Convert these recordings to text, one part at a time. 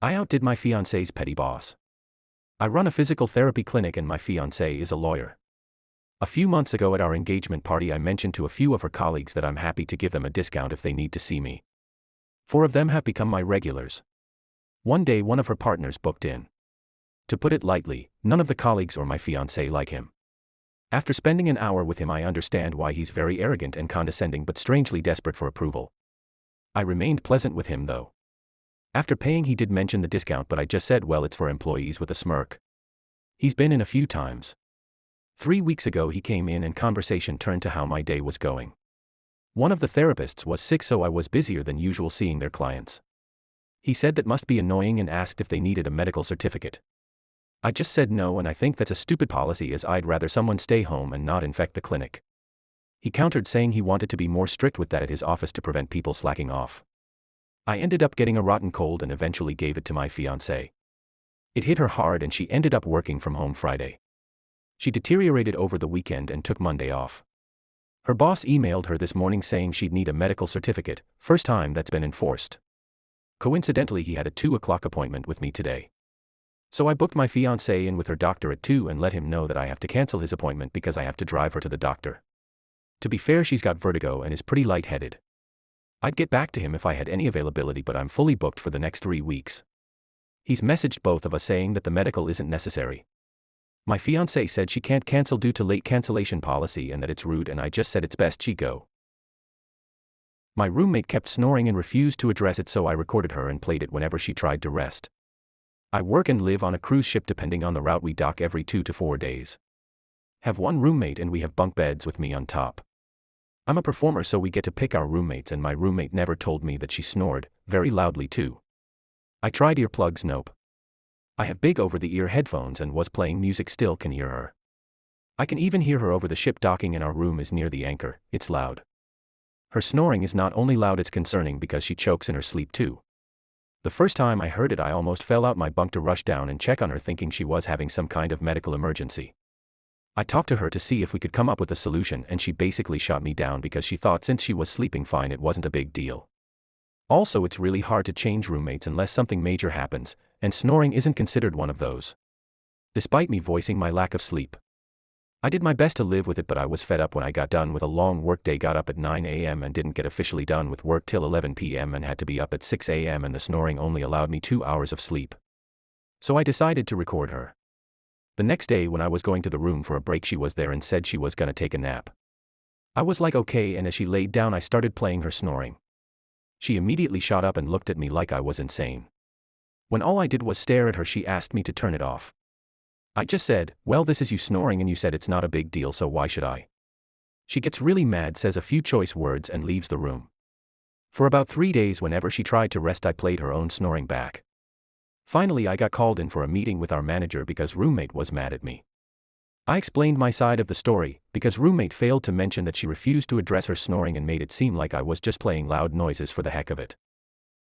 I outdid my fiancé's petty boss. I run a physical therapy clinic and my fiancé is a lawyer. A few months ago at our engagement party I mentioned to a few of her colleagues that I'm happy to give them a discount if they need to see me. 4 of them have become my regulars. One day one of her partners booked in. To put it lightly, none of the colleagues or my fiancé like him. After spending an hour with him I understand why he's very arrogant and condescending but strangely desperate for approval. I remained pleasant with him though. After paying he did mention the discount but I just said well it's for employees with a smirk. He's been in a few times. 3 weeks ago he came in and conversation turned to how my day was going. One of the therapists was sick so I was busier than usual seeing their clients. He said that must be annoying and asked if they needed a medical certificate. I just said no and I think that's a stupid policy as I'd rather someone stay home and not infect the clinic. He countered saying he wanted to be more strict with that at his office to prevent people slacking off. I ended up getting a rotten cold and eventually gave it to my fiancée. It hit her hard and she ended up working from home Friday. She deteriorated over the weekend and took Monday off. Her boss emailed her this morning saying she'd need a medical certificate, first time that's been enforced. Coincidentally he had a 2 o'clock appointment with me today. So I booked my fiancée in with her doctor at 2 and let him know that I have to cancel his appointment because I have to drive her to the doctor. To be fair she's got vertigo and is pretty lightheaded. I'd get back to him if I had any availability but I'm fully booked for the next 3 weeks. He's messaged both of us saying that the medical isn't necessary. My fiancée said she can't cancel due to late cancellation policy and that it's rude and I just said it's best she go. My roommate kept snoring and refused to address it so I recorded her and played it whenever she tried to rest. I work and live on a cruise ship depending on the route we dock every 2 to 4 days. Have one roommate and we have bunk beds with me on top. I'm a performer so we get to pick our roommates and my roommate never told me that she snored, very loudly too. I tried earplugs nope. I have big over-the-ear headphones and was playing music still can hear her. I can even hear her over the ship docking and our room is near the anchor, it's loud. Her snoring is not only loud it's concerning because she chokes in her sleep too. The first time I heard it I almost fell out my bunk to rush down and check on her thinking she was having some kind of medical emergency. I talked to her to see if we could come up with a solution and she basically shot me down because she thought since she was sleeping fine it wasn't a big deal. Also it's really hard to change roommates unless something major happens, and snoring isn't considered one of those. Despite me voicing my lack of sleep. I did my best to live with it but I was fed up when I got done with a long workday got up at 9 a.m. and didn't get officially done with work till 11 p.m. and had to be up at 6 a.m. and the snoring only allowed me 2 hours of sleep. So I decided to record her. The next day when I was going to the room for a break she was there and said she was gonna take a nap. I was like okay and as she laid down I started playing her snoring. She immediately shot up and looked at me like I was insane. When all I did was stare at her she asked me to turn it off. I just said, well this is you snoring and you said it's not a big deal so why should I? She gets really mad says a few choice words and leaves the room. For about 3 days whenever she tried to rest I played her own snoring back. Finally I got called in for a meeting with our manager because roommate was mad at me. I explained my side of the story, because roommate failed to mention that she refused to address her snoring and made it seem like I was just playing loud noises for the heck of it.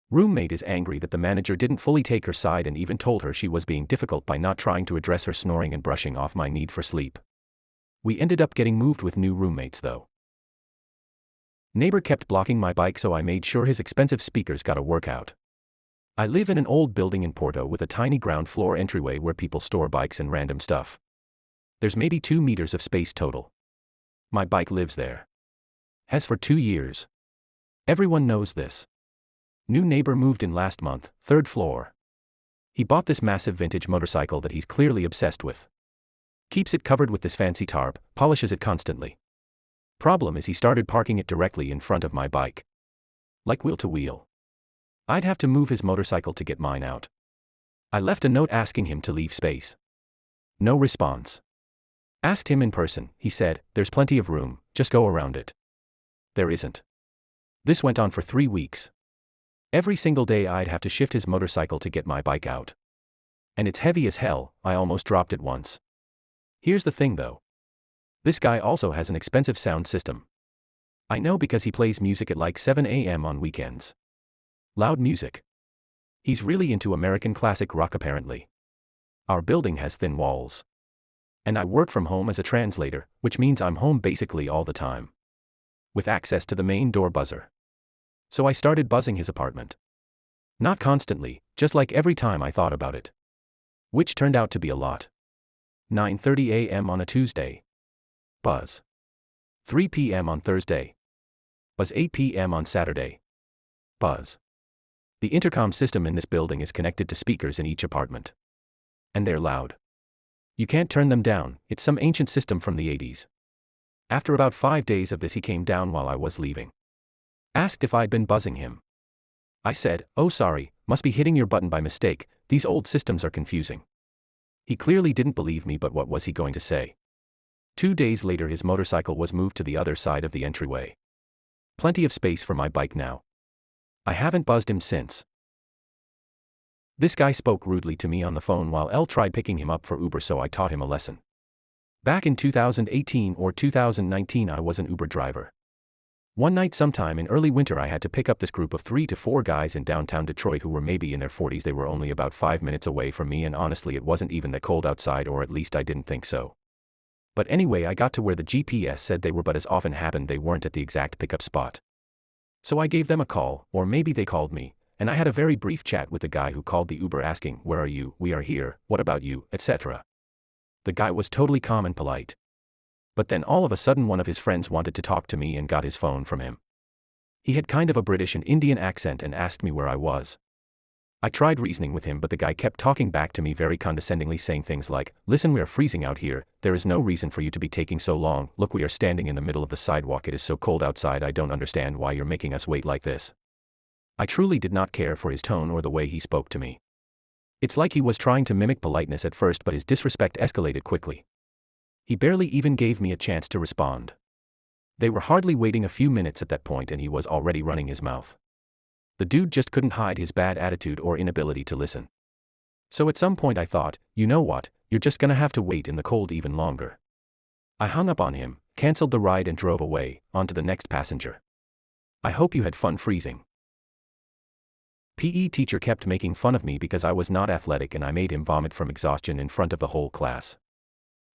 Roommate is angry that the manager didn't fully take her side and even told her she was being difficult by not trying to address her snoring and brushing off my need for sleep. We ended up getting moved with new roommates though. Neighbor kept blocking my bike so I made sure his expensive speakers got a workout. I live in an old building in Porto with a tiny ground floor entryway where people store bikes and random stuff. There's maybe 2 meters of space total. My bike lives there. Has for 2 years. Everyone knows this. New neighbor moved in last month, 3rd floor. He bought this massive vintage motorcycle that he's clearly obsessed with. Keeps it covered with this fancy tarp, polishes it constantly. Problem is he started parking it directly in front of my bike. Like wheel to wheel. I'd have to move his motorcycle to get mine out. I left a note asking him to leave space. No response. Asked him in person, he said, there's plenty of room, just go around it. There isn't. This went on for 3 weeks. Every single day I'd have to shift his motorcycle to get my bike out. And it's heavy as hell, I almost dropped it once. Here's the thing though. This guy also has an expensive sound system. I know because he plays music at like 7 a.m. on weekends. Loud music. He's really into American classic rock apparently. Our building has thin walls. And I work from home as a translator, which means I'm home basically all the time. With access to the main door buzzer. So I started buzzing his apartment. Not constantly, just like every time I thought about it. Which turned out to be a lot. 9:30 a.m. on a Tuesday. Buzz. 3 p.m. on Thursday. Buzz. 8 p.m. on Saturday. Buzz. The intercom system in this building is connected to speakers in each apartment. And they're loud. You can't turn them down, it's some ancient system from the 80s. After about 5 days of this, he came down while I was leaving. Asked if I'd been buzzing him. I said, "Oh sorry, must be hitting your button by mistake, these old systems are confusing." He clearly didn't believe me, but what was he going to say? 2 days later his motorcycle was moved to the other side of the entryway. Plenty of space for my bike now. I haven't buzzed him since. This guy spoke rudely to me on the phone while L tried picking him up for Uber, so I taught him a lesson. Back in 2018 or 2019 I was an Uber driver. One night sometime in early winter I had to pick up this group of 3 to 4 guys in downtown Detroit who were maybe in their 40s. They were only about 5 minutes away from me, and honestly it wasn't even that cold outside, or at least I didn't think so. But anyway, I got to where the GPS said they were, but as often happened they weren't at the exact pickup spot. So I gave them a call, or maybe they called me, and I had a very brief chat with the guy who called the Uber asking, "Where are you? We are here, what about you?" etc. The guy was totally calm and polite. But then all of a sudden one of his friends wanted to talk to me and got his phone from him. He had kind of a British and Indian accent and asked me where I was. I tried reasoning with him, but the guy kept talking back to me very condescendingly, saying things like, "Listen, we are freezing out here, there is no reason for you to be taking so long, look, we are standing in the middle of the sidewalk, it is so cold outside, I don't understand why you're making us wait like this." I truly did not care for his tone or the way he spoke to me. It's like he was trying to mimic politeness at first, but his disrespect escalated quickly. He barely even gave me a chance to respond. They were hardly waiting a few minutes at that point and he was already running his mouth. The dude just couldn't hide his bad attitude or inability to listen. So at some point I thought, you know what, you're just gonna have to wait in the cold even longer. I hung up on him, canceled the ride and drove away, on to the next passenger. I hope you had fun freezing. PE teacher kept making fun of me because I was not athletic and I made him vomit from exhaustion in front of the whole class.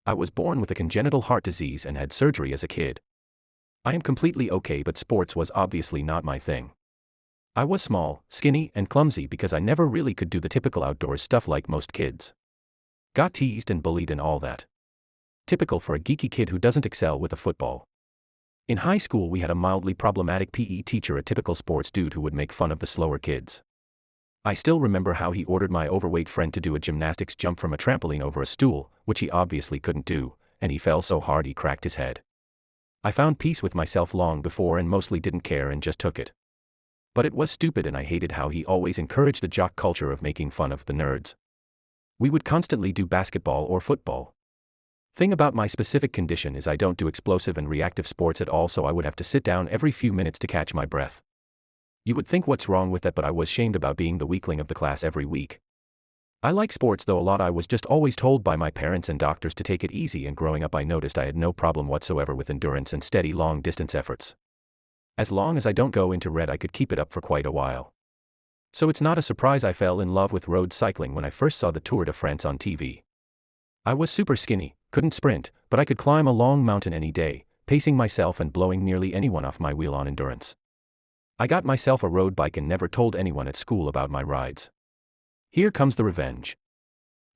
I was born with a congenital heart disease and had surgery as a kid. I am completely okay, but sports was obviously not my thing. I was small, skinny, and clumsy because I never really could do the typical outdoors stuff like most kids. Got teased and bullied and all that. Typical for a geeky kid who doesn't excel with a football. In high school we had a mildly problematic PE teacher, a typical sports dude who would make fun of the slower kids. I still remember how he ordered my overweight friend to do a gymnastics jump from a trampoline over a stool, which he obviously couldn't do, and he fell so hard he cracked his head. I found peace with myself long before and mostly didn't care and just took it. But it was stupid, and I hated how he always encouraged the jock culture of making fun of the nerds. We would constantly do basketball or football. Thing about my specific condition is I don't do explosive and reactive sports at all, so I would have to sit down every few minutes to catch my breath. You would think what's wrong with that, but I was shamed about being the weakling of the class every week. I like sports though a lot. I was just always told by my parents and doctors to take it easy, and growing up I noticed I had no problem whatsoever with endurance and steady long distance efforts. As long as I don't go into red I could keep it up for quite a while. So it's not a surprise I fell in love with road cycling when I first saw the Tour de France on TV. I was super skinny, couldn't sprint, but I could climb a long mountain any day, pacing myself and blowing nearly anyone off my wheel on endurance. I got myself a road bike and never told anyone at school about my rides. Here comes the revenge.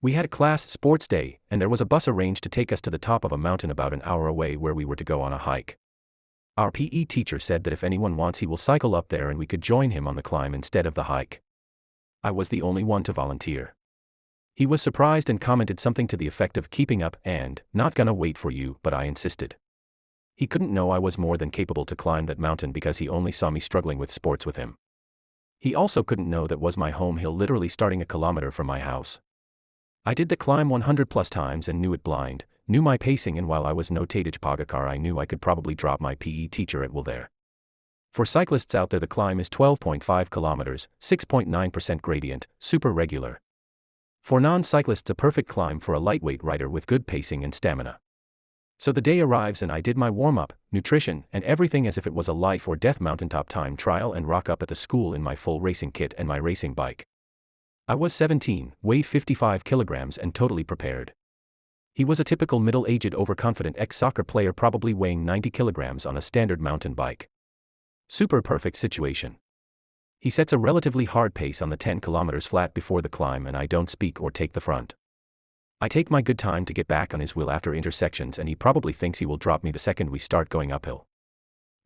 We had a class sports day, and there was a bus arranged to take us to the top of a mountain about an hour away where we were to go on a hike. Our PE teacher said that if anyone wants he will cycle up there and we could join him on the climb instead of the hike. I was the only one to volunteer. He was surprised and commented something to the effect of keeping up and not gonna wait for you, but I insisted. He couldn't know I was more than capable to climb that mountain because he only saw me struggling with sports with him. He also couldn't know that was my home hill, literally starting a kilometer from my house. I did the climb 100 plus times and knew it blind, knew my pacing, and while I was no Tadej Pogacar I knew I could probably drop my PE teacher at will there. For cyclists out there the climb is 12.5 kilometers, 6.9% gradient, super regular. For non-cyclists a perfect climb for a lightweight rider with good pacing and stamina. So the day arrives and I did my warm-up, nutrition, and everything as if it was a life or death mountaintop time trial and rock up at the school in my full racing kit and my racing bike. I was 17, weighed 55 kilograms and totally prepared. He was a typical middle-aged overconfident ex-soccer player probably weighing 90 kilograms on a standard mountain bike. Super perfect situation. He sets a relatively hard pace on the 10 kilometers flat before the climb, and I don't speak or take the front. I take my good time to get back on his wheel after intersections, and he probably thinks he will drop me the second we start going uphill.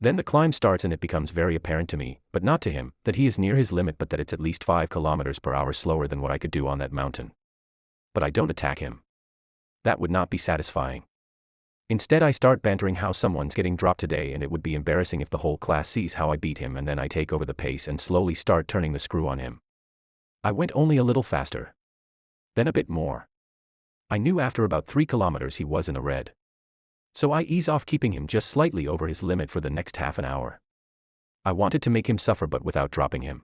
Then the climb starts and it becomes very apparent to me, but not to him, that he is near his limit, but that it's at least 5 kilometers per hour slower than what I could do on that mountain. But I don't attack him. That would not be satisfying. Instead, I start bantering how someone's getting dropped today, and it would be embarrassing if the whole class sees how I beat him, and then I take over the pace and slowly start turning the screw on him. I went only a little faster. Then a bit more. I knew after about 3 kilometers he was in the red. So I ease off, keeping him just slightly over his limit for the next half an hour. I wanted to make him suffer but without dropping him.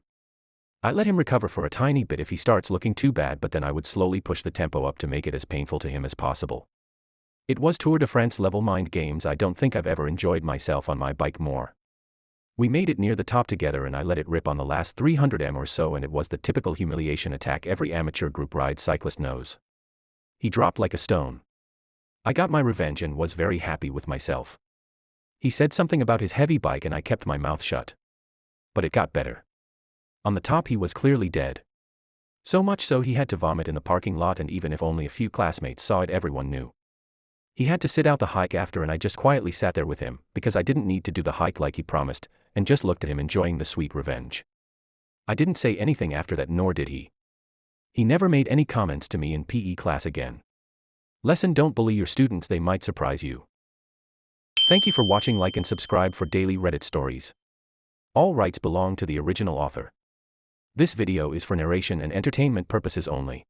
I let him recover for a tiny bit if he starts looking too bad, but then I would slowly push the tempo up to make it as painful to him as possible. It was Tour de France level mind games. I don't think I've ever enjoyed myself on my bike more. We made it near the top together and I let it rip on the last 300 m or so, and it was the typical humiliation attack every amateur group ride cyclist knows. He dropped like a stone. I got my revenge and was very happy with myself. He said something about his heavy bike and I kept my mouth shut. But it got better. On the top he was clearly dead. So much so he had to vomit in the parking lot, and even if only a few classmates saw it, everyone knew. He had to sit out the hike after, and I just quietly sat there with him, because I didn't need to do the hike like he promised, and just looked at him enjoying the sweet revenge. I didn't say anything after that, nor did he. He never made any comments to me in PE class again. Lesson: don't bully your students, they might surprise you. Thank you for watching. Like and subscribe for daily Reddit stories. All rights belong to the original author. This video is for narration and entertainment purposes only.